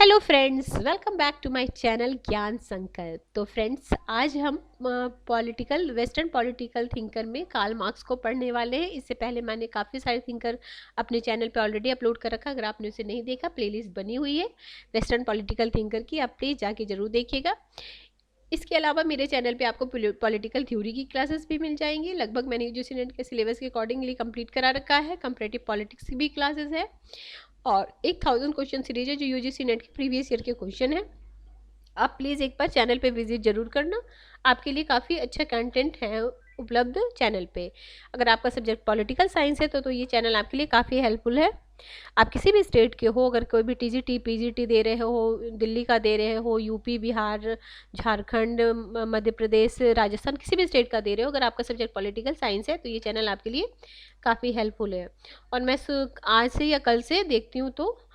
Hello friends, welcome back to my channel Gyan Sankalp. तो friends, आज हम वेस्टर्न पॉलिटिकल थिंकर में कार्ल मार्क्स को पढ़ने वाले हैं। इससे पहले मैंने काफ़ी सारे थिंकर अपने चैनल पे ऑलरेडी अपलोड कर रखा। अगर आपने उसे नहीं देखा, प्लेलिस्ट बनी हुई है वेस्टर्न पॉलिटिकल थिंकर की, आप प्लीज़ जाके ज़रूर देखिएगा। इसके अलावा मेरे चैनल पे आपको पॉलिटिकल थ्योरी की क्लासेस भी मिल जाएंगी। लगभग मैंने यूजीसी नेट के सिलेबस के अकॉर्डिंगली कंप्लीट करा रखा है। कंपैरेटिव पॉलिटिक्स की भी क्लासेस है और 1000 क्वेश्चन सीरीज है जो यूजीसी नेट के प्रीवियस ईयर के क्वेश्चन है। आप प्लीज़ एक बार चैनल पे विजिट जरूर करना, आपके लिए काफ़ी अच्छा कंटेंट है उपलब्ध चैनल पे। अगर आपका सब्जेक्ट पॉलिटिकल साइंस है तो ये चैनल आपके लिए काफ़ी हेल्पफुल है। आप किसी भी स्टेट के हो, अगर कोई भी टीजीटी पीजीटी दे रहे हो, दिल्ली का दे रहे हो, यूपी, बिहार, झारखंड, मध्य प्रदेश, राजस्थान, किसी भी स्टेट का दे रहे हो, अगर आपका सब्जेक्ट पॉलिटिकल साइंस है तो ये चैनल आपके लिए काफ़ी हेल्पफुल है। और मैं आज से या कल से देखती हूँ तो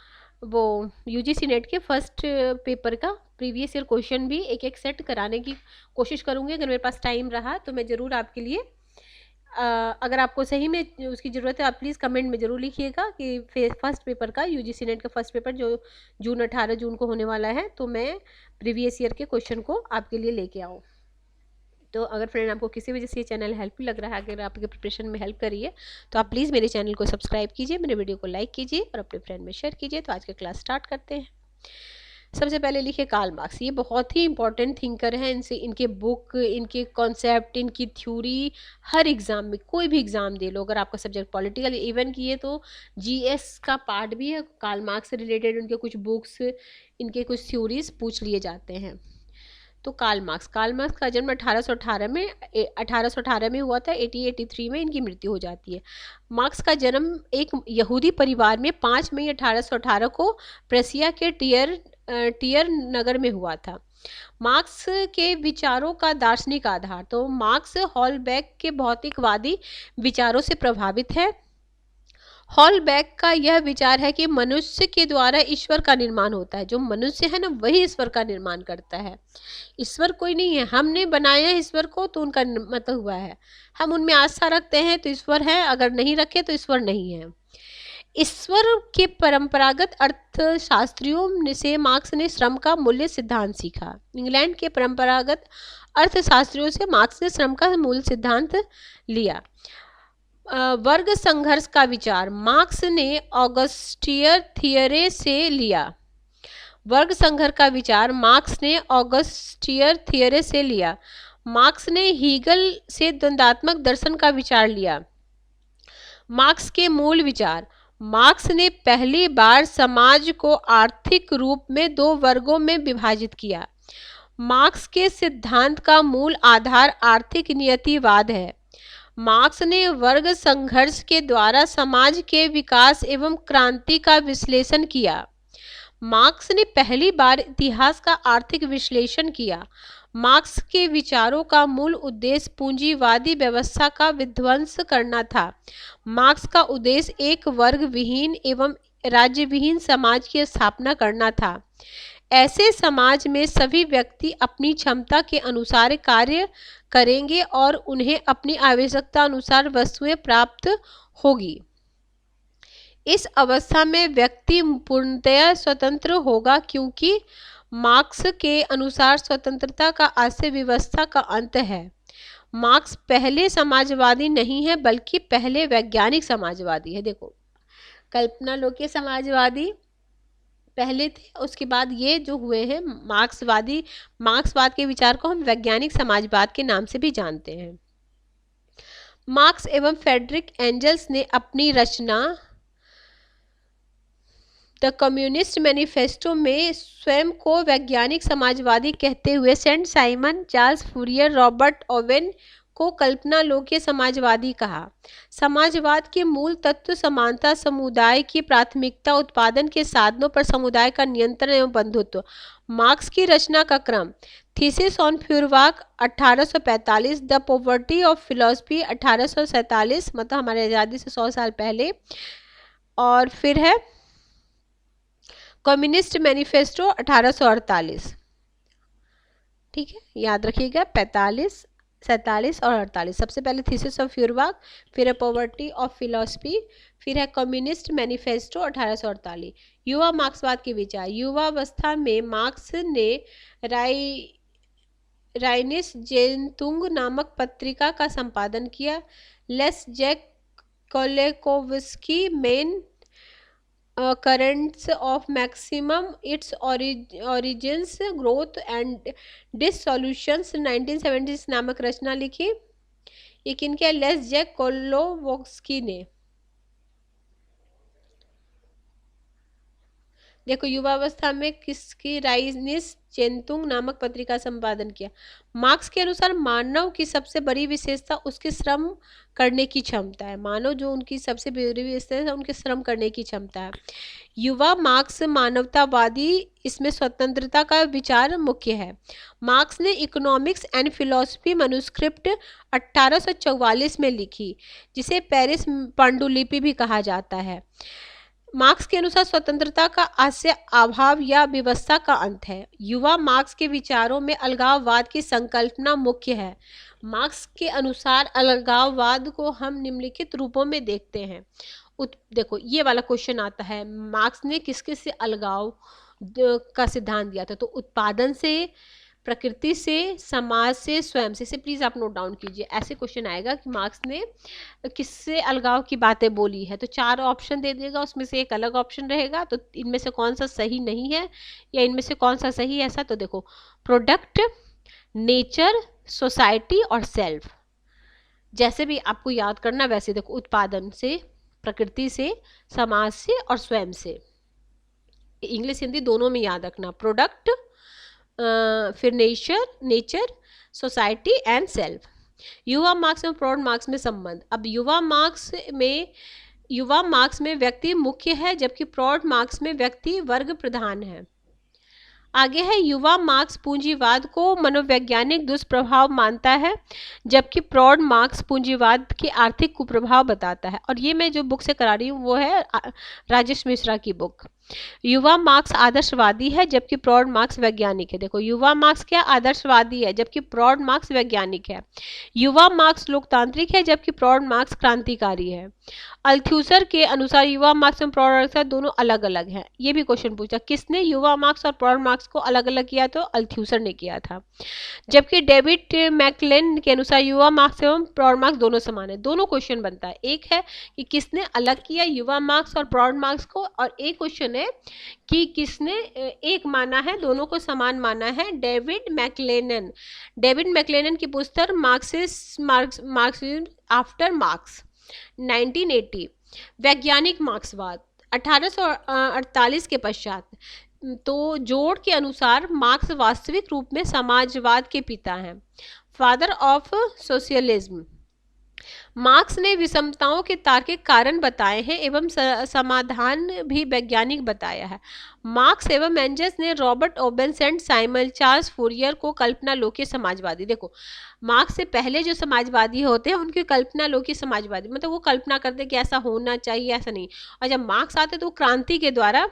वो यूजीसी नेट के फर्स्ट पेपर का प्रीवियस ईयर क्वेश्चन भी एक एक सेट कराने की कोशिश करूँगी। अगर मेरे पास टाइम रहा तो मैं ज़रूर आपके लिए अगर आपको सही में उसकी ज़रूरत है, आप प्लीज़ कमेंट में ज़रूर लिखिएगा कि फर्स्ट पेपर का, यूजीसी नेट का फर्स्ट पेपर जो 18 जून को होने वाला है, तो मैं प्रीवियस ईयर के क्वेश्चन को आपके लिए लेके आऊँ। तो अगर फ्रेंड आपको किसी वजह से ये चैनल हेल्पफुल लग रहा है, अगर आपके प्रिपरेशन में हेल्प करिए, तो आप प्लीज़ मेरे चैनल को सब्सक्राइब कीजिए, मेरे वीडियो को लाइक कीजिए और अपने फ्रेंड में शेयर कीजिए। तो आज का क्लास स्टार्ट करते हैं। सबसे पहले लिखिए कार्ल मार्क्स। ये बहुत ही इंपॉर्टेंट थिंकर हैं। इनसे इनके बुक, इनके कॉन्सेप्ट, इनकी थ्योरी हर एग्ज़ाम में, कोई भी एग्ज़ाम दे लो, अगर आपका सब्जेक्ट पॉलिटिकल इवन की है तो जीएस का पार्ट भी है कार्ल मार्क्स से रिलेटेड। उनके कुछ बुक्स, इनके कुछ थ्योरीज पूछ लिए जाते हैं। तो कार्ल मार्क्स का जन्म 1818 में हुआ था। 1883 में इनकी मृत्यु हो जाती है। मार्क्स का जन्म एक यहूदी परिवार में 5 मई 1818 को प्रसिया के टियर नगर में हुआ था। मार्क्स के विचारों का दार्शनिक आधार, तो मार्क्स हॉलबैक के भौतिकवादी विचारों से प्रभावित है। हॉलबैक का यह विचार है कि मनुष्य के द्वारा ईश्वर का निर्माण होता है। जो मनुष्य है ना, वही ईश्वर का निर्माण करता है। ईश्वर कोई नहीं है, हमने बनाया है ईश्वर को, तो उनका मतलब हुआ है। हम उनमें आस्था रखते हैं तो ईश्वर है, अगर नहीं रखे तो ईश्वर नहीं है। ईश्वर के परंपरागत अर्थशास्त्रियों से मार्क्स ने श्रम का मूल्य सिद्धांत सीखा। इंग्लैंड के परंपरागत अर्थशास्त्रियों से मार्क्स ने श्रम का मूल सिद्धांत लिया। वर्ग संघर्ष का विचार मार्क्स ने ऑगस्टियर थियरे से लिया। वर्ग संघर्ष का विचार मार्क्स ने ऑगस्टियर थियरे से लिया। मार्क्स ने हीगल से द्वंद्वात्मक दर्शन का विचार लिया। मार्क्स के मूल विचार, मार्क्स ने पहली बार समाज को आर्थिक रूप में 2 वर्गों में विभाजित किया। मार्क्स के सिद्धांत का मूल आधार आर्थिक नियतिवाद है। मार्क्स ने वर्ग संघर्ष के द्वारा समाज के विकास एवं क्रांति का विश्लेषण किया। मार्क्स ने पहली बार इतिहास का आर्थिक विश्लेषण किया। मार्क्स के विचारों का मूल उद्देश्य पूंजीवादी व्यवस्था का विध्वंस करना था। मार्क्स का उद्देश्य एक वर्ग विहीन एवं राज्य विहीन समाज की स्थापना करना था। ऐसे समाज में सभी व्यक्ति अपनी क्षमता के अनुसार कार्य करेंगे और उन्हें अपनी आवश्यकता अनुसार वस्तुएं प्राप्त होगी। इस अवस्था में व्यक्ति पूर्णतया स्वतंत्र होगा, क्योंकि मार्क्स के अनुसार स्वतंत्रता का आशय व्यवस्था का अंत है। मार्क्स पहले समाजवादी नहीं है, बल्कि पहले वैज्ञानिक समाजवादी है। देखो, कल्पना लोके समाजवादी पहले थे, उसके बाद ये जो हुए हैं मार्क्सवाद के विचार को हम वैज्ञानिक समाजवाद के नाम से भी जानते हैं। मार्क्स एवं फ्रेडरिक एंजल्स ने अपनी रचना द कम्युनिस्ट मैनिफेस्टो में स्वयं को वैज्ञानिक समाजवादी कहते हुए Saint Simon, Charles Fourier, Robert Owen को कल्पना लोके समाजवादी कहा। समाजवाद के मूल तत्व समानता, समुदाय की प्राथमिकता, उत्पादन के साधनों पर समुदाय का नियंत्रण एवं बंधुत्व। मार्क्स की रचना का क्रम, thesis on Feuerbach 1845, the poverty of philosophy 1847, मतलब हमारे आज़ादी से 100 साल पहले, और फिर है कम्युनिस्ट मैनिफेस्टो 1848। ठीक है, याद रखिएगा 45, 47 और 48। सबसे पहले थीसिस ऑफ यूरबाक, फिर है पॉवर्टी ऑफ फिलॉसफी, फिर है कम्युनिस्ट मैनिफेस्टो 1848। युवा मार्क्सवाद के विचार। युवावस्था में मार्क्स ने राइनिस जेनतुंग नामक पत्रिका का संपादन किया। Leszek Kolakowski main currents of maximum, its origins, growth and dissolutions 1970 नामक रचना लिखी। ये किनके? लेस जैक कोलोवस्की ने। देखो, युवावस्था में किसकी? राइनिस जेनतुंग नामक पत्रिका संपादन किया। मार्क्स के अनुसार मानव की सबसे बड़ी विशेषता उसके श्रम करने की क्षमता है। मानव जो उनकी सबसे बड़ी विशेषता है उनके श्रम करने की क्षमता है। युवा मार्क्स मानवतावादी, इसमें स्वतंत्रता का विचार मुख्य है। मार्क्स ने इकोनॉमिक्स एंड फिलॉसफी मनुस्क्रिप्ट 1844 में लिखी, जिसे पेरिस पांडुलिपि भी कहा जाता है। मार्क्स के अनुसार स्वतंत्रता का आशय अभाव या व्यवस्था का अंत है। युवा मार्क्स के विचारों में अलगाववाद की संकल्पना मुख्य है। मार्क्स के अनुसार अलगाववाद को हम निम्नलिखित रूपों में देखते हैं। देखो, ये वाला क्वेश्चन आता है, मार्क्स ने किसके से अलगाव का सिद्धांत दिया था? तो उत्पादन से, प्रकृति से, समाज से, स्वयं से। इसे प्लीज आप नोट डाउन कीजिए। ऐसे क्वेश्चन आएगा कि मार्क्स ने किससे अलगाव की बातें बोली है, तो 4 ऑप्शन दे देगा, उसमें से एक अलग ऑप्शन रहेगा। तो इनमें से कौन सा सही नहीं है या इनमें से कौन सा सही है, ऐसा? तो देखो, प्रोडक्ट, नेचर, सोसाइटी और सेल्फ। जैसे भी आपको याद करना वैसे देखो, उत्पादन से, प्रकृति से, समाज से और स्वयं से। इंग्लिश हिंदी दोनों में याद रखना। प्रोडक्ट, फिर नेचर, सोसाइटी एंड सेल्फ। युवा मार्क्स और प्रौढ़ मार्क्स में संबंध। अब युवा मार्क्स में व्यक्ति मुख्य है, जबकि प्रौढ़ मार्क्स में व्यक्ति वर्ग प्रधान है। आगे है, युवा मार्क्स पूंजीवाद को मनोवैज्ञानिक दुष्प्रभाव मानता है, जबकि प्रौढ़ मार्क्स पूंजीवाद के आर्थिक कुप्रभाव बताता है। और ये मैं जो बुक से करा रही हूँ वो है राजेश मिश्रा की बुक। युवा मार्क्स आदर्शवादी है, जबकि प्रौढ़ मार्क्स वैज्ञानिक है। देखो, युवा मार्क्स क्या? आदर्शवादी है, जबकि प्रौढ़ मार्क्स वैज्ञानिक है। युवा मार्क्स लोकतांत्रिक है, जबकि प्रौढ़ मार्क्स क्रांतिकारी है। अल्थ्यूसर के अनुसार युवा मार्क्स और प्रौढ़ मार्क्स दोनों अलग अलग हैं। ये भी क्वेश्चन पूछा, किसने युवा मार्क्स और प्रौढ़ मार्क्स को अलग अलग किया? तो अल्थ्यूसर ने किया था। जबकि डेविड मैकलेन के अनुसार युवा मार्क्स एवं प्रौढ़ मार्क्स दोनों समान है। दोनों क्वेश्चन बनता है, एक है कि किसने अलग किया युवा मार्क्स और प्रौढ़ मार्क्स को, और एक क्वेश्चन है कि किसने एक माना है, दोनों को समान माना है। डेविड मैकलेनन की पुस्तक मार्क्सिज्म आफ्टर मार्क्स 1980। वैज्ञानिक मार्क्सवाद 1848 के पश्चात। तो जोड़ के अनुसार मार्क्स वास्तविक रूप में समाजवाद के पिता हैं, फादर ऑफ सोशलिज्म। मार्क्स ने विषमताओं के तार्किक कारण बताए हैं एवं समाधान भी वैज्ञानिक बताया है। मार्क्स एवं एंजल्स ने Robert Owen, Saint Simon, Charles Fourier को कल्पना लोकी समाजवादी। देखो, मार्क्स से पहले जो समाजवादी होते हैं उनकी कल्पना लोकी समाजवादी, मतलब वो कल्पना करते कि ऐसा होना चाहिए, ऐसा नहीं। और जब मार्क्स आते तो वो क्रांति के द्वारा,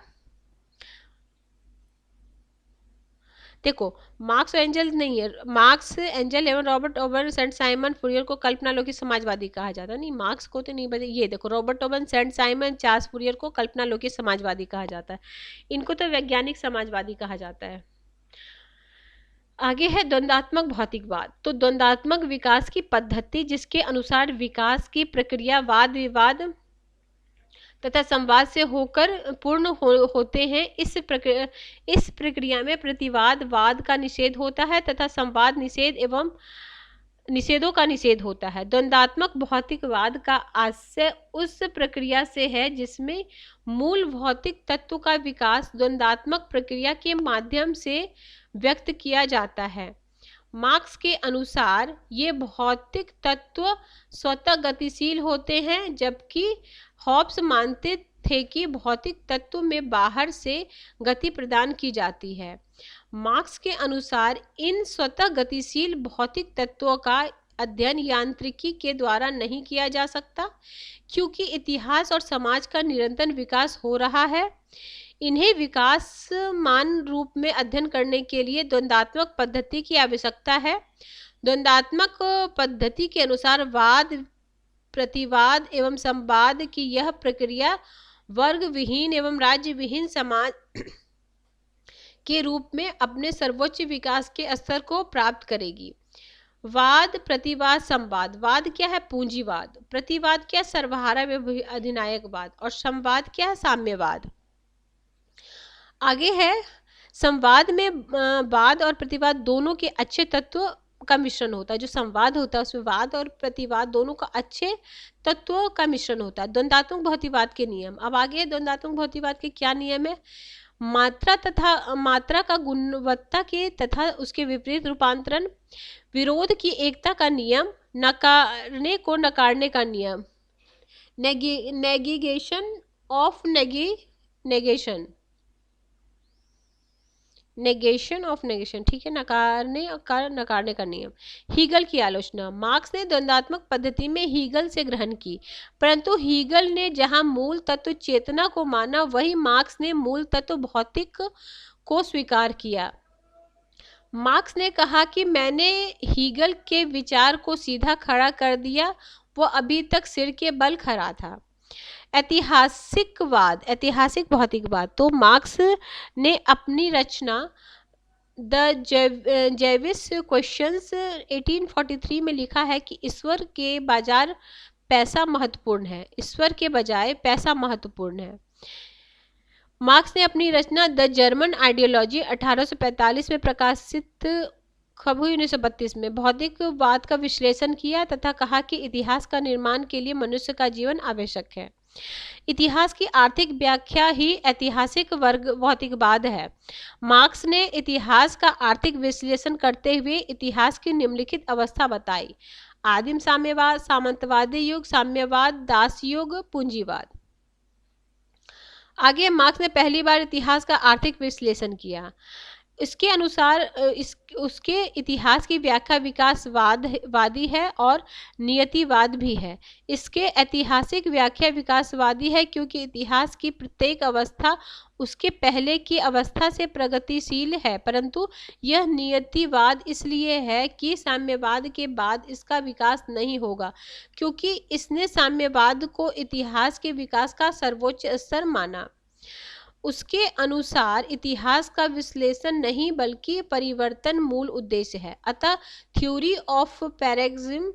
देखो, मार्क्स एंजल नहीं है, मार्क्स एंजल एवं Robert Owen, Saint Simon, Fourier को कल्पना लोकी समाजवादी कहा जाता है। नहीं, मार्क्स को तो नहीं बता। ये देखो, Robert Owen, Saint Simon, Charles Fourier को कल्पना लोकी समाजवादी कहा जाता है। इनको तो वैज्ञानिक समाजवादी कहा जाता है। आगे है द्वंद्वात्मक भौतिकवाद। तो द्वंद्वात्मक विकास की पद्धति, जिसके अनुसार विकास की प्रक्रिया वाद विवाद तथा संवाद से होकर पूर्ण होते हैं। इस प्रक्रिया में प्रतिवाद, वाद का निषेध होता है तथा संवाद निषेध एवं निषेधों का निषेध होता है। द्वंद्वात्मक भौतिकवाद का आशय उस प्रक्रिया से है जिसमें मूल भौतिक तत्व का विकास द्वंद्वात्मक प्रक्रिया के माध्यम से व्यक्त किया जाता है। मार्क्स के अनुसार ये भौतिक तत्व स्वतः गतिशील होते हैं, जबकि हॉब्स मानते थे कि भौतिक तत्व में बाहर से गति प्रदान की जाती है। मार्क्स के अनुसार इन स्वतः गतिशील भौतिक तत्वों का अध्ययन यांत्रिकी के द्वारा नहीं किया जा सकता, क्योंकि इतिहास और समाज का निरंतर विकास हो रहा है। इन्हें विकासमान रूप में अध्ययन करने के लिए द्वंद्वात्मक पद्धति की आवश्यकता है। द्वंद्वात्मक पद्धति के अनुसार वाद, प्रतिवाद एवं संवाद की यह प्रक्रिया वर्ग विहीन एवं राज्य विहीन समाज के रूप में अपने सर्वोच्च विकास के स्तर को प्राप्त करेगी। वाद, प्रतिवाद, संवाद। वाद क्या है? पूंजीवाद। प्रतिवाद क्या है? सर्वहारा एवं अधिनायकवाद। और संवाद क्या है? साम्यवाद। आगे है संवाद में वाद और प्रतिवाद दोनों के अच्छे तत्व का मिश्रण होता है। जो संवाद होता है उसमें वाद और प्रतिवाद दोनों का अच्छे तत्वों का मिश्रण होता है। द्वंद्वात्मक भौतिकवाद के नियम। अब आगे द्वंद्वात्मक भौतिकवाद के क्या नियम है? मात्रा का गुणवत्ता के तथा उसके विपरीत रूपांतरण, विरोध की एकता का नियम, नकारने को नकारने का नियम, नेगेशन ऑफ नेगेशन, ठीक है, नकारने का नियम। हीगल की आलोचना। मार्क्स ने द्वंद्वात्मक पद्धति में हीगल से ग्रहण की, परंतु हीगल ने जहां मूल तत्व चेतना को माना, वही मार्क्स ने मूल तत्व भौतिक को स्वीकार किया। मार्क्स ने कहा कि मैंने हीगल के विचार को सीधा खड़ा कर दिया, वो अभी तक सिर के बल खड़ा था। ऐतिहासिकवाद, ऐतिहासिक भौतिकवाद। तो मार्क्स ने अपनी रचना द जेविस क्वेश्चंस 1843 में लिखा है कि ईश्वर के बजाय पैसा महत्वपूर्ण है। ईश्वर के बजाय पैसा महत्वपूर्ण है। मार्क्स ने अपनी रचना द जर्मन आइडियोलॉजी 1845 में प्रकाशित हुई 1932 में भौतिकवाद का विश्लेषण किया तथा कहा कि इतिहास का निर्माण के लिए मनुष्य का जीवन आवश्यक है। इतिहास की आर्थिक व्याख्या ही ऐतिहासिक वर्ग भौतिकवाद है। मार्क्स ने इतिहास का आर्थिक विश्लेषण करते हुए इतिहास की निम्नलिखित अवस्था बताई: आदिम साम्यवाद, सामंतवादी युग, साम्यवाद, दास युग, पूंजीवाद। आगे मार्क्स ने पहली बार इतिहास का आर्थिक विश्लेषण किया। इसके अनुसार उसके इतिहास की व्याख्या विकासवादी है और नियतिवाद भी है। इसके ऐतिहासिक व्याख्या विकासवादी है क्योंकि इतिहास की प्रत्येक अवस्था उसके पहले की अवस्था से प्रगतिशील है, परंतु यह नियतिवाद इसलिए है कि साम्यवाद के बाद इसका विकास नहीं होगा, क्योंकि इसने साम्यवाद को इतिहास के विकास का सर्वोच्च स्तर माना। उसके अनुसार इतिहास का विश्लेषण नहीं बल्कि परिवर्तन मूल उद्देश्य है। अतः थ्योरी ऑफ पैराडिग्म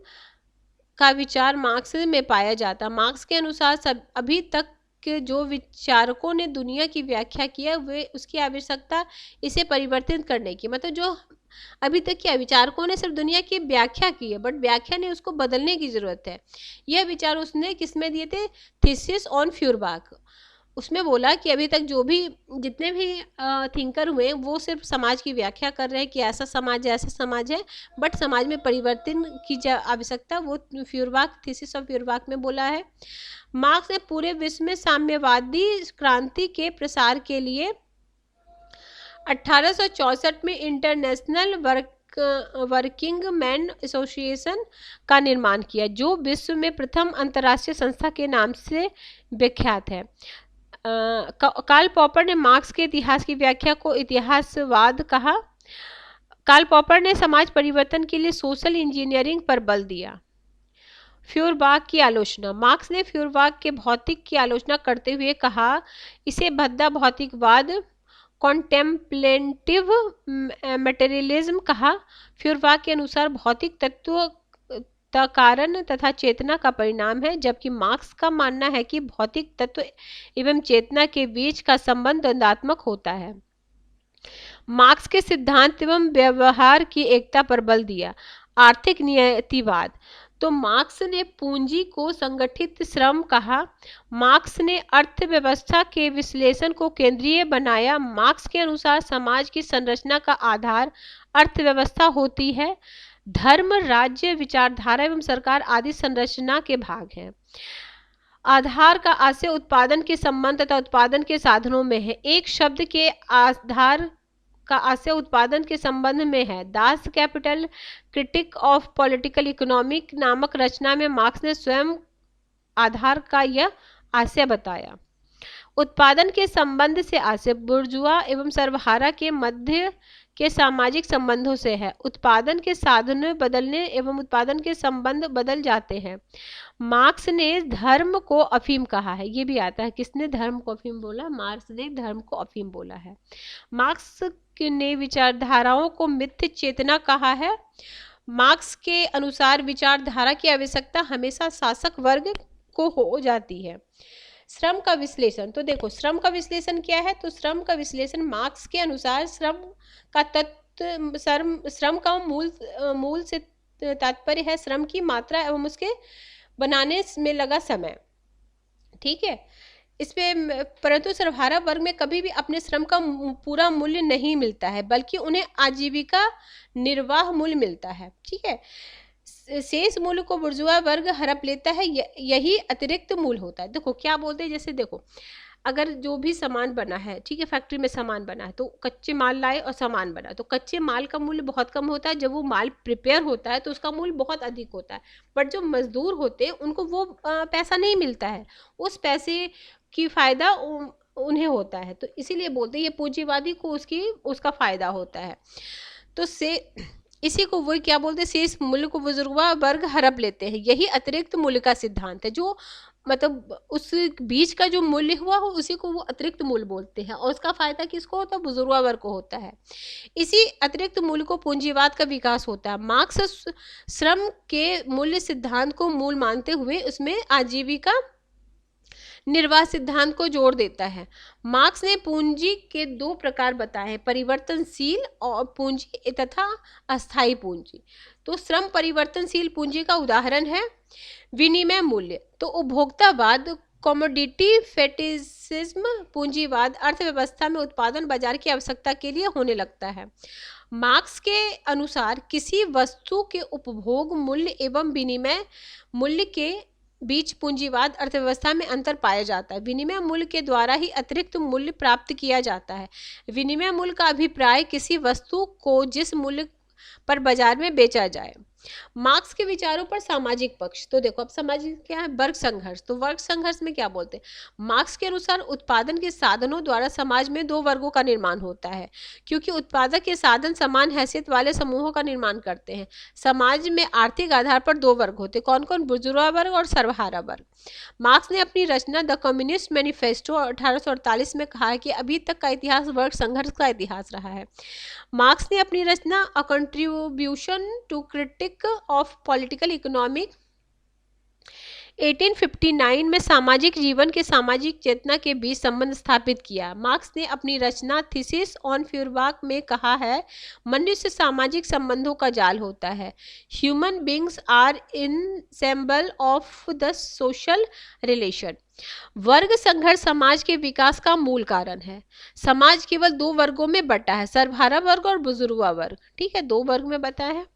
का विचार मार्क्स में पाया जाता। मार्क्स के अनुसार अभी तक के जो विचारकों ने दुनिया की व्याख्या किया वे उसकी आवश्यकता इसे परिवर्तित करने की, मतलब जो अभी तक क्या विचारकों ने सिर्फ दुनिया की व्याख्या की है, बट व्याख्या ने उसको बदलने की जरूरत है। यह विचार उसने किसमें दिए थे? Thesis on Feuerbach. उसमें बोला कि अभी तक जो भी जितने भी थिंकर हुए वो सिर्फ समाज की व्याख्या कर रहे हैं कि ऐसा समाज है, ऐसा समाज है, बट समाज में परिवर्तन की आवश्यकता वो फ्यूरबाख, थीसिस ऑफ फ्यूरबाख में बोला है। मार्क्स ने पूरे विश्व में साम्यवादी क्रांति के प्रसार के लिए 1864 में इंटरनेशनल वर्किंग मैन एसोसिएशन का निर्माण किया, जो विश्व में प्रथम अंतर्राष्ट्रीय संस्था के नाम से विख्यात है। कार्ल पॉपर ने मार्क्स के इतिहास की व्याख्या को इतिहासवाद कहा। कार्ल पॉपर ने समाज परिवर्तन के लिए सोशल इंजीनियरिंग पर बल दिया। फ्यूरबाख की आलोचना। मार्क्स ने फ्यूरबाख के भौतिक की आलोचना करते हुए कहा, इसे भद्दा भौतिकवाद, कॉन्टेम्पलेटिव मटेरियलिज्म कहा। फ्यूरबाख के अनुसार भौतिक तत्व कारण तथा चेतना का परिणाम है, जबकि मार्क्स का मानना है कि भौतिक तत्व एवं चेतना के बीच का संबंध द्वंद्वात्मक होता है। मार्क्स के सिद्धांत एवं व्यवहार की एकता पर बल दिया। आर्थिक नियतिवाद। तो मार्क्स ने पूंजी को संगठित श्रम कहा। मार्क्स ने अर्थव्यवस्था के विश्लेषण को केंद्रीय बनाया। मार्क्स के अनुसार समाज की संरचना का आधार अर्थव्यवस्था होती है। धर्म, राज्य, विचारधारा एवं सरकार आदि संरचना के भाग हैं। आधार का आशय उत्पादन के संबंध तथा उत्पादन के साधनों में है। एक शब्द के आधार का आशय उत्पादन के संबंध में है। Das capital critic of political economic नामक रचना में मार्क्स ने स्वयं आधार का यह आशय बताया। उत्पादन के संबंध से आशय बुर्जुआ एवं सर्वहारा के मध्य के सामाजिक संबंधों से है। उत्पादन के साधन बदलने एवं उत्पादन के संबंध बदल जाते हैं। मार्क्स ने धर्म को अफीम कहा है, ये भी आता है। किसने धर्म को अफीम बोला? मार्क्स ने धर्म को अफीम बोला है। मार्क्स ने विचारधाराओं को मिथ्य चेतना कहा है। मार्क्स के अनुसार विचारधारा की आवश्यकता हमेशा शासक वर्ग को हो जाती है। श्रम का विश्लेषण, तो देखो श्रम का विश्लेषण क्या है? तो श्रम का विश्लेषण मार्क्स के अनुसार श्रम का तत्व श्रम का मूल से तात्पर्य है श्रम की मात्रा एवं उसके बनाने में लगा समय। ठीक है, इसमें परंतु सर्वहारा वर्ग में कभी भी अपने श्रम का पूरा मूल्य नहीं मिलता है, बल्कि उन्हें आजीविका निर्वाह मूल्य मिलता है। ठीक है, शेष मूल्य को बुर्जुआ वर्ग हड़प लेता है, यही अतिरिक्त मूल्य होता है। देखो क्या बोलते हैं, जैसे देखो अगर जो भी सामान बना है, ठीक है, फैक्ट्री में सामान बना है, तो कच्चे माल लाए और सामान बना, तो कच्चे माल का मूल्य बहुत कम होता है। जब वो माल प्रिपेयर होता है तो उसका मूल्य बहुत अधिक होता है, बट जो मजदूर होते हैं उनको वो पैसा नहीं मिलता है, उस पैसे की फायदा उन्हें होता है। तो इसीलिए बोलते हैं ये पूंजीवादी को उसका फायदा होता है। तो इसी को वही क्या बोलते हैं, शेष मूल्य को बुजुर्गवा वर्ग हड़प लेते हैं, यही अतिरिक्त मूल्य का सिद्धांत है। जो मतलब उस बीच का जो मूल्य हुआ हो उसी को वो अतिरिक्त मूल्य बोलते हैं, और उसका फायदा किसको होता है? बुजुर्गवा वर्ग को होता है। इसी अतिरिक्त मूल्य को पूंजीवाद का विकास होता है। मार्क्स श्रम के मूल्य सिद्धांत को मूल मानते हुए उसमें आजीविका निर्वाह सिद्धांत को जोड़ देता है। मार्क्स ने पूंजी के दो प्रकार बताए, परिवर्तनशील और पूंजी तथा अस्थायी पूंजी। तो श्रम परिवर्तनशील पूंजी का उदाहरण है विनिमय मूल्य। तो उपभोक्तावाद कमोडिटी फेटिशिज्म पूंजीवाद अर्थव्यवस्था में उत्पादन बाजार की आवश्यकता के लिए होने लगता है। मार्क्स के अनुसार किसी वस्तु के उपभोग मूल्य एवं विनिमय मूल्य के बीच पूंजीवाद अर्थव्यवस्था में अंतर पाया जाता है। विनिमय मूल्य के द्वारा ही अतिरिक्त मूल्य प्राप्त किया जाता है। विनिमय मूल्य का अभिप्राय किसी वस्तु को जिस मूल्य पर बाजार में बेचा जाए। मार्क्स के विचारों पर सामाजिक पक्ष, तो देखो अब सामाजिक क्या है? वर्ग संघर्ष। तो वर्ग संघर्ष में क्या बोलते हैं? मार्क्स के अनुसार उत्पादन के साधनों द्वारा समाज में दो वर्गों का निर्माण होता है, क्योंकि उत्पादक के साधन समान हैसियत वाले समूहों का निर्माण करते हैं। समाज में आर्थिक आधार पर दो वर्ग होते, कौन कौन? बुर्जुआ वर्ग और सर्वहारा वर्ग। मार्क्स ने अपनी रचना द कम्युनिस्ट मैनिफेस्टो 1848 में कहा है कि अभी तक का इतिहास वर्ग संघर्ष का इतिहास रहा है। मार्क्स ने अपनी रचना a contribution to critique of political economic 1859 में सामाजिक जीवन के सामाजिक चेतना के बीच संबंध स्थापित किया। मार्क्स ने अपनी रचना थीसिस ऑन फ्यूरबाख में कहा है, मनुष्य सामाजिक संबंधों का जाल होता है। Human beings are ensemble of the social relation. वर्ग संघर्ष समाज के विकास का मूल कारण है। समाज केवल दो वर्गों में बटा है, सर्वहारा वर्ग और बुजुर्गवा वर्ग। ठीक है, दो वर्ग में बटा है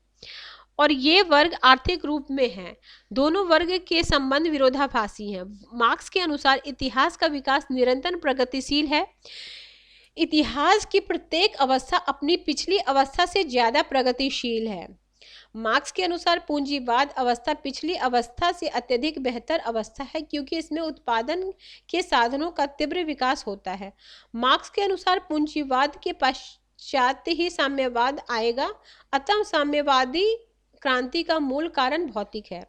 और ये वर्ग आर्थिक रूप में हैं। दोनों वर्ग के संबंध विरोधाभासी हैं। मार्क्स के अनुसार इतिहास का विकास निरंतर प्रगतिशील है। इतिहास की प्रत्येक अवस्था अपनी पिछली अवस्था से ज्यादा प्रगतिशील है। मार्क्स के अनुसार पूंजीवाद अवस्था पिछली अवस्था से अत्यधिक बेहतर अवस्था है, क्योंकि इसमें उत्पादन के साधनों का तीव्र विकास होता है। मार्क्स के अनुसार पूंजीवाद के पश्चात ही साम्यवाद आएगा, अतः साम्यवादी क्रांति का मूल कारण भौतिक है।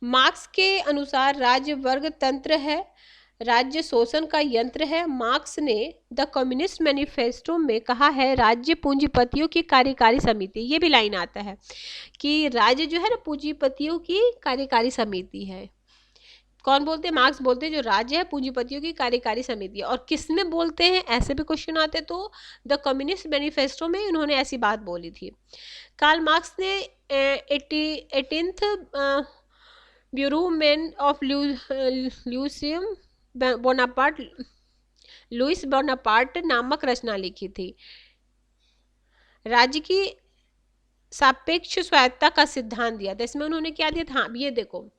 मार्क्स के अनुसार राज्य वर्ग तंत्र है, राज्य शोषण का यंत्र है। मार्क्स ने द कम्युनिस्ट मैनिफेस्टो में कहा है, राज्य पूंजीपतियों की कार्यकारी समिति। ये भी लाइन आता है कि राज्य जो है ना पूंजीपतियों की कार्यकारी समिति है। कौन बोलते हैं? मार्क्स बोलते हैं जो राज्य है पूंजीपतियों की कार्यकारी समिति। और किस में बोलते हैं? ऐसे भी क्वेश्चन आते, तो द कम्युनिस्ट मैनिफेस्टो में उन्होंने ऐसी बात बोली थी। कार्ल मार्क्स ने 18th bureau of Louis Bonaparte नामक रचना लिखी थी। राज्य की सापेक्ष स्वायत्ता का सिद्धांत दिया था। इसमें उन्होंने क्या दिया था? ये देखो,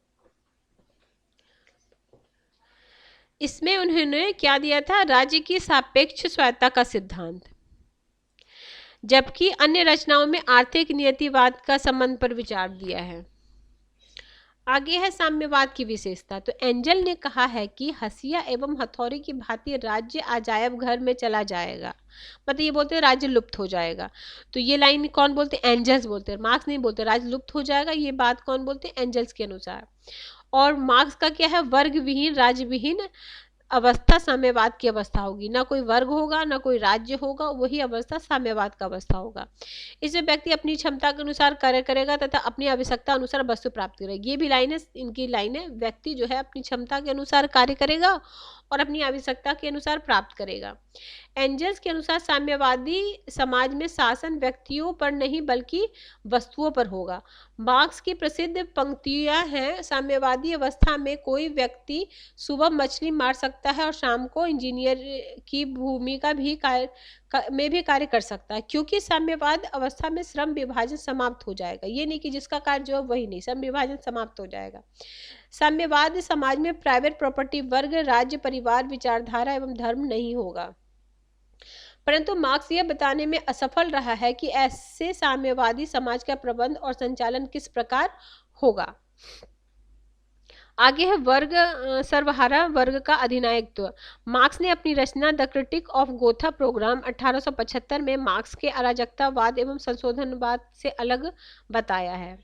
इसमें उन्होंने क्या दिया था? राज्य की सापेक्ष स्वायत्ता का सिद्धांत। जबकि अन्य रचनाओं में आर्थिक नियतिवाद का संबंध पर विचार दिया है। आगे है साम्यवाद की विशेषता। तो एंजल ने कहा है कि हसिया एवं हथौड़ी की भांति राज्य अजायब घर में चला जाएगा, मतलब ये बोलते हैं राज्य लुप्त हो जाएगा। तो ये लाइन कौन बोलते हैं? एंजल्स बोलते हैं, मार्क्स नहीं बोलते राज्य लुप्त हो जाएगा। ये बात कौन बोलते हैं? एंजल्स के अनुसार। और मार्क्स का क्या है? वर्ग विहीन राज्य विहीन अवस्था साम्यवाद की अवस्था होगी। ना कोई वर्ग होगा ना कोई राज्य होगा, वही अवस्था साम्यवाद का अवस्था होगा। इसमें व्यक्ति अपनी क्षमता के अनुसार कार्य करेगा तथा अपनी आवश्यकता अनुसार वस्तु प्राप्त करेगा। ये भी लाइन है, इनकी लाइन है, व्यक्ति जो है अपनी क्षमता के अनुसार कार्य करेगा और अपनी आवश्यकता के अनुसार प्राप्त करेगा। एंजल्स के अनुसार साम्यवादी समाज में शासन व्यक्तियों पर नहीं बल्कि वस्तुओं पर होगा। मार्क्स की प्रसिद्ध पंक्तियां हैं, साम्यवादी अवस्था में कोई व्यक्ति सुबह मछली मार सकता है और शाम को इंजीनियर की भूमिका भी कार्य कर सकता है, क्योंकि साम्यवाद अवस्था में श्रम विभाजन समाप्त हो जाएगा। ये नहीं कि जिसका कार्य जो है वही नहीं, श्रम विभाजन समाप्त हो जाएगा। साम्यवाद समाज में प्राइवेट प्रॉपर्टी, वर्ग, राज्य, परिवार, विचारधारा एवं धर्म नहीं होगा। परंतु मार्क्स यह बताने में असफल रहा है कि ऐसे साम्यवादी समाज का प्रबंध और संचालन किस प्रकार होगा। आगे है वर्ग, सर्वहारा वर्ग का अधिनायकत्व। मार्क्स ने अपनी रचना the critique of Gotha programme 1875 में मार्क्स के अराजकतावाद एवं संशोधनवाद से अलग बताया है।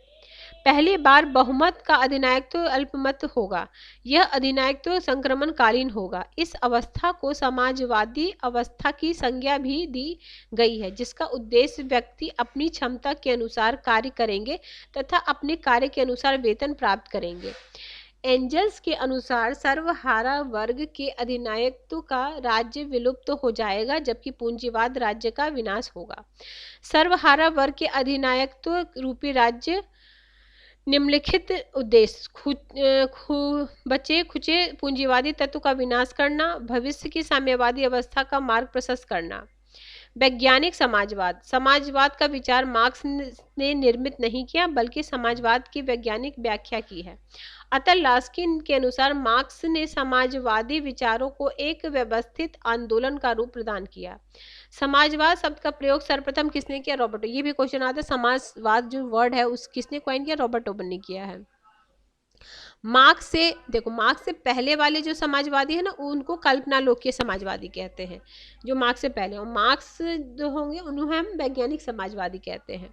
पहली बार बहुमत का अधिनायकत्व अल्पमत होगा। यह अधिनायकत्व संक्रमणकालीन होगा। इस अवस्था को समाजवादी अवस्था की संज्ञा भी दी गई है, जिसका उद्देश्य व्यक्ति अपनी क्षमता के अनुसार कार्य करेंगे तथा अपने कार्य के अनुसार वेतन प्राप्त करेंगे। एंजल्स के अनुसार सर्वहारा वर्ग के अधिनायकत्व का राज्य विलुप्त हो जाएगा, जबकि पूंजीवाद राज्य का विनाश होगा। सर्वहारा वर्ग के अधिनायकत्व रूपी राज्य निम्नलिखित उद्देश्य बचे खुचे पूंजीवादी तत्व का विनाश करना, भविष्य की साम्यवादी अवस्था का मार्ग प्रशस्त करना। वैज्ञानिक समाजवाद। समाजवाद का विचार मार्क्स ने निर्मित नहीं किया, बल्कि समाजवाद की वैज्ञानिक व्याख्या की है। अतः लास्किन के अनुसार मार्क्स ने समाजवादी विचारों को एक व्यवस्थित आंदोलन का रूप प्रदान किया। समाजवाद शब्द का प्रयोग सर्वप्रथम किसने किया? रॉबर्ट। ये भी क्वेश्चन आता है, समाजवाद जो वर्ड है उस किसने कॉइन किया? रॉबर्ट ओबन ने किया है। मार्क्स से देखो, मार्क्स से पहले वाले जो समाजवादी है ना, उनको कल्पनालोकीय समाजवादी कहते हैं, जो मार्क्स से पहले। और मार्क्स जो होंगे उन्हें हम वैज्ञानिक समाजवादी कहते हैं।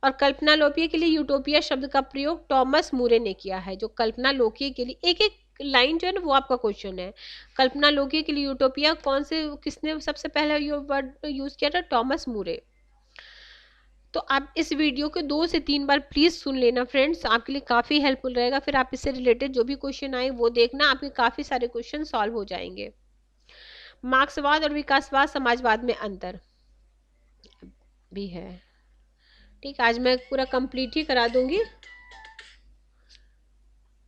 और कल्पनालोकीय के लिए यूटोपिया शब्द का प्रयोग टॉमस मूरे ने किया है। जो कल्पनालोकीय के लिए एक एक लाइन जो है ना वो आपका क्वेश्चन है। कल्पनालोकीय के लिए यूटोपिया कौन से किसने सबसे पहले ये वर्ड यूज किया था? टॉमस मूरे। तो आप इस वीडियो को 2 से 3 बार प्लीज़ सुन लेना फ्रेंड्स, आपके लिए काफ़ी हेल्पफुल रहेगा। फिर आप इससे रिलेटेड जो भी क्वेश्चन आए वो देखना, आपके काफ़ी सारे क्वेश्चन सॉल्व हो जाएंगे। मार्क्सवाद और विकासवाद समाजवाद में अंतर भी है। ठीक, आज मैं पूरा कंप्लीट ही करा दूंगी,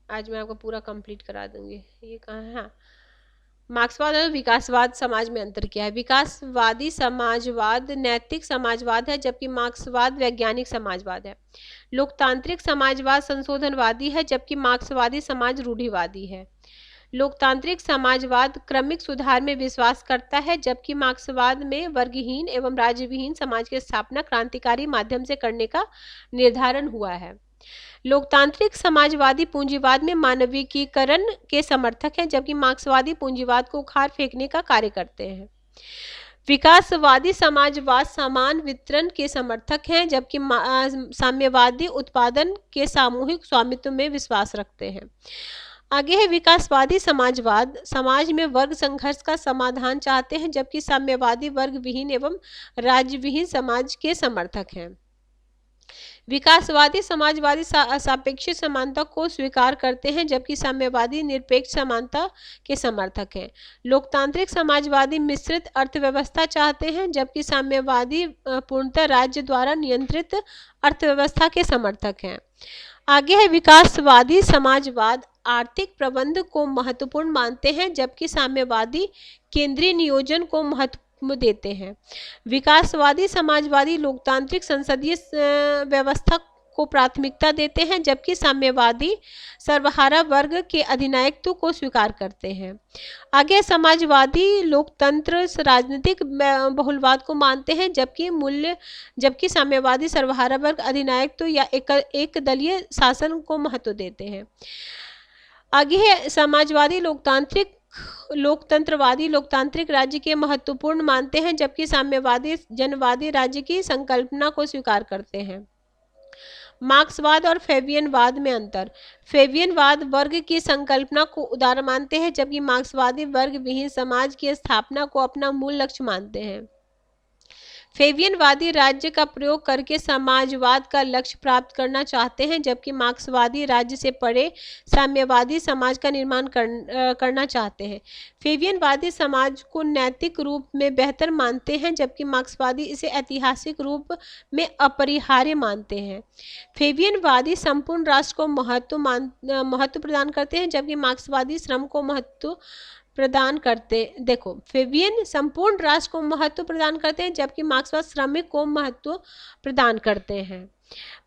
आज मैं आपको पूरा कंप्लीट करा दूंगी। ये कहाँ है? हाँ, मार्क्सवाद और विकासवाद समाज में अंतर क्या है? विकासवादी समाजवाद नैतिक समाजवाद है, जबकि मार्क्सवाद वैज्ञानिक समाजवाद है। लोकतांत्रिक समाजवाद संशोधनवादी है, जबकि मार्क्सवादी समाज रूढ़िवादी है। लोकतांत्रिक समाजवाद क्रमिक सुधार में विश्वास करता है, जबकि मार्क्सवाद में वर्गहीन एवं राज्यविहीन समाज की स्थापना क्रांतिकारी माध्यम से करने का निर्धारण हुआ है। लोकतांत्रिक समाजवादी पूंजीवाद में मानवीकीकरण के समर्थक हैं, जबकि मार्क्सवादी पूंजीवाद को उखाड़ फेंकने का कार्य करते हैं। विकासवादी समाजवाद समान वितरण के समर्थक हैं, जबकि साम्यवादी उत्पादन के सामूहिक स्वामित्व में विश्वास रखते हैं। आगे है विकासवादी समाजवाद समाज में वर्ग संघर्ष का समाधान चाहते हैं, जबकि साम्यवादी वर्ग विहीन एवं राज्यविहीन समाज के समर्थक हैं। विकासवादी समाजवादी सापेक्षिक समानता को स्वीकार करते हैं, जबकि साम्यवादी निरपेक्ष समानता के समर्थक हैं। लोकतांत्रिक समाजवादी मिश्रित अर्थव्यवस्था चाहते हैं, जबकि साम्यवादी पूर्णतः राज्य द्वारा नियंत्रित अर्थव्यवस्था के समर्थक हैं। आगे है विकासवादी समाजवाद आर्थिक प्रबंध को महत्वपूर्ण मानते हैं, जबकि साम्यवादी केंद्रीय नियोजन को महत्व देते हैं। विकासवादी समाजवादी लोकतांत्रिक संसदीय व्यवस्था को प्राथमिकता देते हैं, जबकि साम्यवादी सर्वहारा वर्ग के अधिनायकत्व को स्वीकार करते हैं। आगे समाजवादी लोकतंत्र राजनीतिक बहुलवाद को मानते हैं, जबकि साम्यवादी सर्वहारा वर्ग अधिनायकत्व या एक दलीय शासन को महत्व देते हैं। आगे है समाजवादी लोकतंत्रवादी लोकतांत्रिक राज्य के महत्वपूर्ण मानते हैं, जबकि साम्यवादी जनवादी राज्य की संकल्पना को स्वीकार करते हैं। मार्क्सवाद और फैबियनवाद में अंतर। फैबियनवाद वर्ग की संकल्पना को उदार मानते हैं, जबकि मार्क्सवादी वर्ग विहीन समाज की स्थापना को अपना मूल लक्ष्य मानते हैं। फैबियनवादी राज्य का प्रयोग करके समाजवाद का लक्ष्य प्राप्त करना चाहते हैं, जबकि मार्क्सवादी राज्य से परे साम्यवादी समाज का निर्माण करना चाहते हैं। फैबियनवादी समाज को नैतिक रूप में बेहतर मानते हैं, जबकि मार्क्सवादी इसे ऐतिहासिक रूप में अपरिहार्य मानते हैं। फैबियनवादी संपूर्ण राष्ट्र को महत्व प्रदान करते हैं, जबकि मार्क्सवादी श्रम को महत्व प्रदान करते देखो फैबियन संपूर्ण राष्ट्र को महत्व प्रदान करते हैं, जबकि मार्क्सवाद श्रमिक को महत्व प्रदान करते हैं।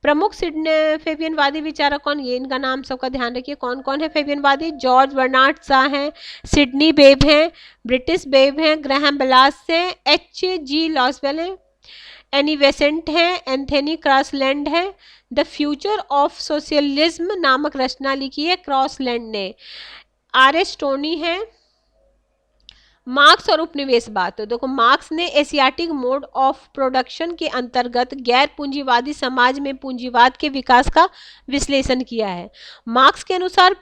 प्रमुख फैबियनवादी विचारक कौन, ये इनका नाम सबका ध्यान रखिए। कौन कौन है फैबियनवादी? जॉर्ज बर्नार्ड शॉ हैं, सिडनी बेब हैं, ब्रिटिश बेब हैं, ग्राहम बेलास हैं, H.G. लॉसवेल हैं, एनी बेसेंट हैं, एंथनी क्रॉसलैंड है। द फ्यूचर ऑफ सोशलिज्म नामक रचना लिखी है क्रॉसलैंड ने। R.H. टोनी है। मार्क्स और उपनिवेशवाद। तो देखो मार्क्स ने एशियाटिक मोड ऑफ प्रोडक्शन के अंतर्गत गैर पूंजीवादी समाज में पूंजीवाद के विकास का विश्लेषण किया है। मार्क्स के अनुसार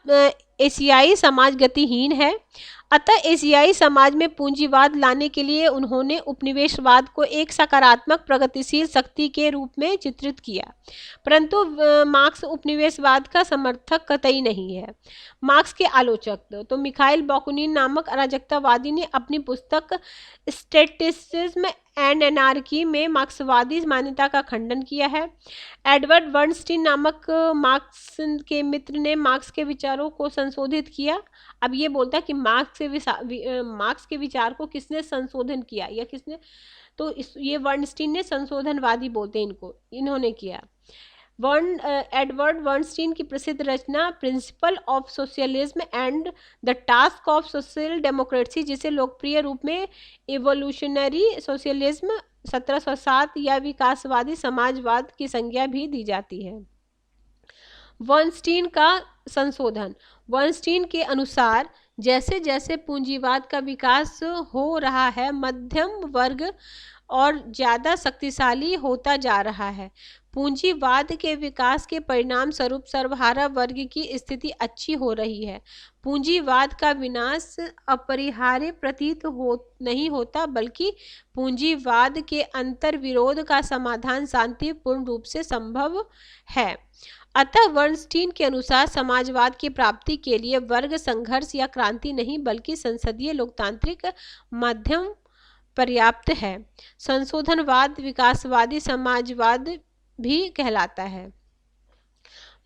एशियाई समाज गतिहीन है, अतः एशियाई समाज में पूंजीवाद लाने के लिए उन्होंने उपनिवेशवाद को एक सकारात्मक प्रगतिशील शक्ति के रूप में चित्रित किया, परंतु मार्क्स उपनिवेशवाद का समर्थक कतई नहीं है। मार्क्स के आलोचक तो मिखाइल बाकुनिन नामक अराजकतावादी ने अपनी पुस्तक स्टैटिस्टिज्म एंड एनार्की में मार्क्सवादी मान्यता का खंडन किया है। एडवर्ड बर्नस्टीन नामक मार्क्स के मित्र ने मार्क्स के विचारों को संशोधित किया। अब ये बोलता है कि मार्क्स के विचार को किसने संशोधन किया या किसने, तो ये बर्नस्टीन ने संशोधनवादी बोलते हैं इनको, इन्होंने किया। एडवर्ड बर्नस्टीन की प्रसिद्ध रचना principle of socialism and the task of social democracy, जिसे लोकप्रिय रूप में इवोल्यूशनरी सोशलिज्म 1707 या विकासवादी समाजवाद की संज्ञा भी दी जाती है। बर्नस्टीन का संशोधन। बर्नस्टीन के अनुसार जैसे जैसे पूंजीवाद का विकास हो रहा है, मध्यम वर्ग और ज़्यादा शक्तिशाली होता जा रहा है। पूंजीवाद के विकास के परिणाम स्वरूप सर्वहारा वर्ग की स्थिति अच्छी हो रही है। पूंजीवाद का विनाश अपरिहार्य प्रतीत नहीं होता, बल्कि पूंजीवाद के अंतर्विरोध का समाधान शांतिपूर्ण रूप से संभव है। अतः बर्नस्टीन के अनुसार समाजवाद की प्राप्ति के लिए वर्ग संघर्ष या क्रांति नहीं, बल्कि संसदीय लोकतांत्रिक माध्यम पर्याप्त है। संशोधनवाद विकासवादी समाजवाद भी कहलाता है।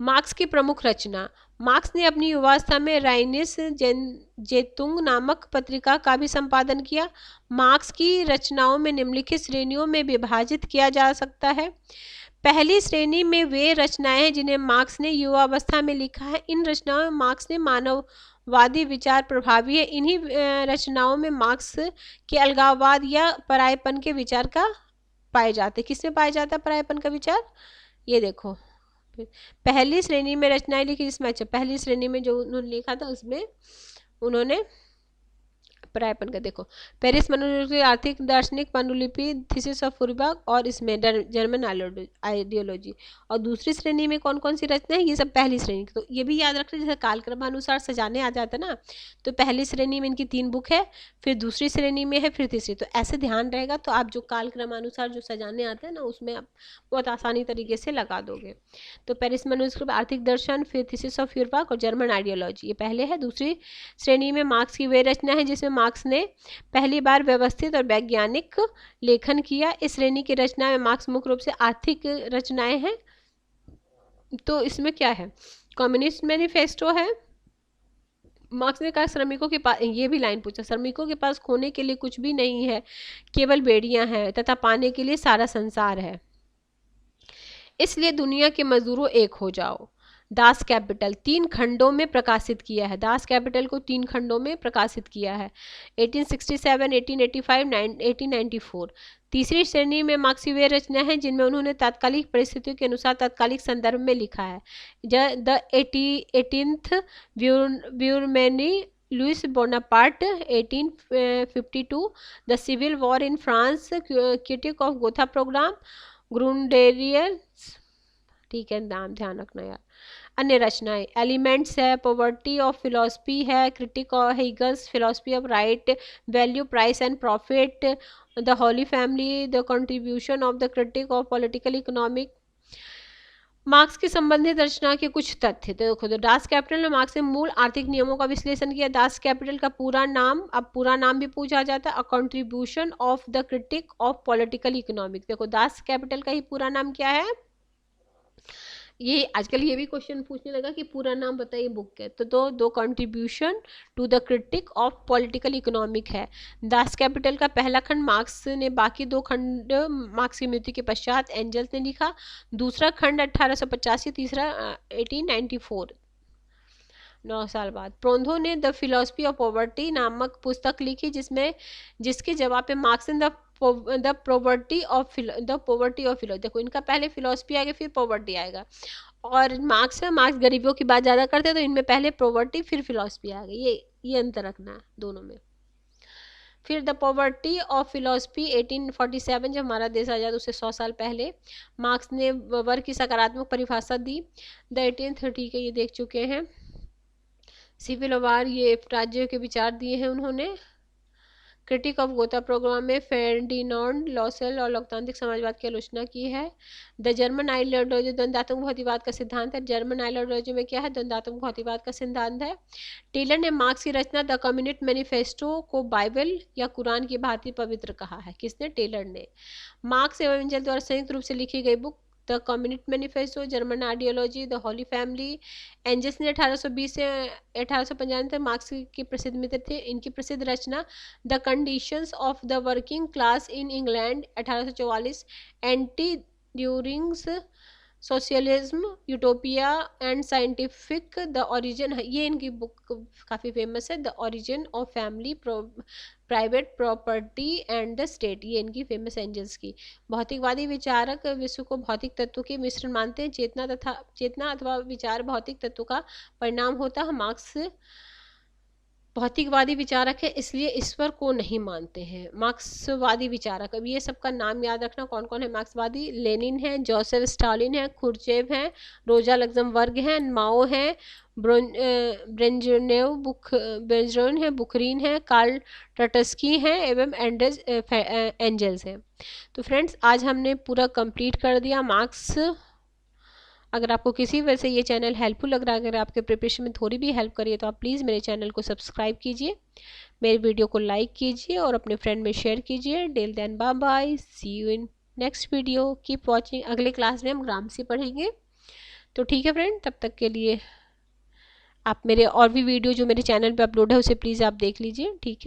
मार्क्स की प्रमुख रचना। मार्क्स ने अपनी युवावस्था में राइनिस जेतुंग नामक पत्रिका का भी संपादन किया। मार्क्स की रचनाओं में निम्नलिखित श्रेणियों में विभाजित किया जा सकता है। पहली श्रेणी में वे रचनाएं हैं जिन्हें मार्क्स ने युवावस्था में लिखा है। इन रचनाओं में मार्क्स ने मानववादी विचार प्रभावी है। इन्हीं रचनाओं में मार्क्स के अलगाववाद या परायेपन के विचार का पाए जाते। किसमें पाया जाता है परायेपन का विचार? ये देखो पहली श्रेणी में रचनाएं लिखी, जिसमें अच्छा पहली श्रेणी में जो उन्होंने लिखा था उसमें उन्होंने परायेपन का देखो पेरिस मनोविज्ञान आर्थिक दार्शनिक पांडुलिपि थीसिस ऑफ फूरिबाग और इसमें जर्मन आइडियोलॉजी। और दूसरी श्रेणी में कौन कौन सी रचना है, ये सब पहली श्रेणी। तो ये भी याद रखना, जैसे कालक्रमानुसार सजाने आ जाता ना, तो पहली श्रेणी में इनकी 3 बुक है, फिर दूसरी श्रेणी में है, फिर तीसरी। तो ऐसे ध्यान रहेगा, तो आप जो कालक्रमानुसार जो सजाने आते हैं ना उसमें आप बहुत आसानी तरीके से लगा दोगे। तो पेरिस मनोविज्ञान आर्थिक दर्शन, फिर थीसिस ऑफ फूरिबाग और जर्मन आइडियोलॉजी, ये पहले है। दूसरी श्रेणी में मार्क्स की वे रचना है जिसमें मार्क्स ने पहली बार व्यवस्थित और वैज्ञानिक लेखन किया। इस श्रेणी की रचना में मार्क्स मुख्य रूप से आर्थिक रचनाएं हैं। तो इसमें क्या है, कम्युनिस्ट मैनिफेस्टो है। मार्क्स ने कहा श्रमिकों के पास, ये भी लाइन पूछा, श्रमिकों के पास खोने के लिए कुछ भी नहीं है, केवल बेड़ियां हैं तथा पाने के लिए सारा संसार है। इसलिए दुनिया के मजदूरों एक हो जाओ। दास कैपिटल 3 खंडों में प्रकाशित किया है, दास कैपिटल को 3 खंडों में प्रकाशित किया है, 1867, 1885, 1894। तीसरी श्रेणी में मार्क्स की वे रचना है जिनमें उन्होंने तात्कालिक परिस्थितियों के अनुसार तात्कालिक संदर्भ में लिखा है। The 18th Brumaire, Louis Bonaparte 1852, the civil war in France, critique of Gotha programme, Grundrisse, ठीक है नाम ध्यान रखना यार। अन्य रचनाएं एलिमेंट्स है, पॉवर्टी ऑफ फिलोसफी है, critique of Hegel's philosophy of right, value price and profit, the holy family, the contribution of the critique of political economic. Marx की संबंधित रचना के कुछ तथ्य तो देखो, तो दास कैपिटल में मार्क्स ने मूल आर्थिक नियमों का विश्लेषण किया। दास कैपिटल का पूरा नाम, अब पूरा नाम भी पूछा जाता है, a contribution of the critique of political economic. देखो दास कैपिटल का ही पूरा नाम क्या है, ये आजकल ये भी क्वेश्चन पूछने लगा कि पूरा नाम बताइए बुक के, तो दो contribution to the critique of political economic है। दास कैपिटल का पहला खंड मार्क्स ने, बाकी 2 खंड मार्क्स की मृत्यु के पश्चात एंजल्स ने लिखा। दूसरा खंड 1885, तीसरा 1894, 9 साल बाद। प्रोंधो ने द फिलोसफी ऑफ पॉवर्टी नामक पुस्तक लिखी जिसके जवाब पे मार्क्स ने द पॉवर्टी ऑफ फिलो, देखो इनका पहले फिलोसफी आएगा फिर पॉवर्टी आएगा, और मार्क्स गरीबों की बात ज़्यादा करते हैं तो इनमें पहले पॉवर्टी फिर फिलोसफी आ गई, ये अंतर रखना है दोनों में। फिर द पॉवर्टी ऑफ फिलोसफी 1847, जब हमारा देश आज़ाद उससे 100 साल पहले, मार्क्स ने वर्ग की सकारात्मक परिभाषा दी। द 1830 के ये देख चुके हैं। सिविल वार, ये राज्यों के विचार दिए हैं उन्होंने। क्रिटिक ऑफ गोथा प्रोग्राम में फेर्डिनांड लॉसेल और लोकतांत्रिक समाजवाद की आलोचना की है। द जर्मन आइडियोलॉजी, द्वंद्वात्मक भौतिकवाद का सिद्धांत है। जर्मन आइडियोलॉजी में क्या है, द्वंद्वात्मक भौतिकवाद का सिद्धांत है। टेलर ने मार्क्स की रचना द कम्युनिस्ट मैनिफेस्टो को बाइबल या कुरान की भांति पवित्र कहा है। किसने, टेलर ने। मार्क्स एवं एंजल द्वारा संयुक्त रूप से लिखी गई book the communist manifesto, German ideology, the holy family. Engels ने 1820 से 1855 तक मार्क्स के प्रसिद्ध मित्र थे। इनकी प्रसिद्ध रचना the conditions of the working class in England 1844, anti Duhring's socialism, utopia and scientific, the origin, ये इनकी बुक काफ़ी फेमस है। The origin of family, private property and the state, ये इनकी फेमस एंजल्स की। भौतिकवादी विचारक विश्व को भौतिक तत्वों के मिश्रण मानते हैं। चेतना अथवा विचार भौतिक तत्व का परिणाम होता है। मार्क्स भौतिकवादी विचारक है इसलिए ईश्वर को नहीं मानते हैं। मार्क्सवादी विचारक, अब ये सबका नाम याद रखना कौन कौन है मार्क्सवादी। लेनिन है, जोसेफ स्टालिन है, खुर्चेव है, रोजा लग्जमबर्ग है, माओ है, ब्रेंजनेव है, बुखरीन है, कार्ल ट्रटस्की है एवं एंजल्स हैं। तो फ्रेंड्स आज हमने पूरा कंप्लीट कर दिया मार्क्स। अगर आपको किसी वजह से ये चैनल हेल्पफुल लग रहा है, अगर आपके प्रिपरेशन में थोड़ी भी हेल्प करिए तो आप प्लीज़ मेरे चैनल को सब्सक्राइब कीजिए, मेरे वीडियो को लाइक कीजिए और अपने फ्रेंड में शेयर कीजिए। Till then bye bye, see you in next video, keep watching. अगले क्लास में हम ग्रामसी पढ़ेंगे। तो ठीक है फ्रेंड, तब तक के लिए आप मेरे और भी वीडियो जो मेरे चैनल पर अपलोड है उसे प्लीज़ आप देख लीजिए, ठीक है।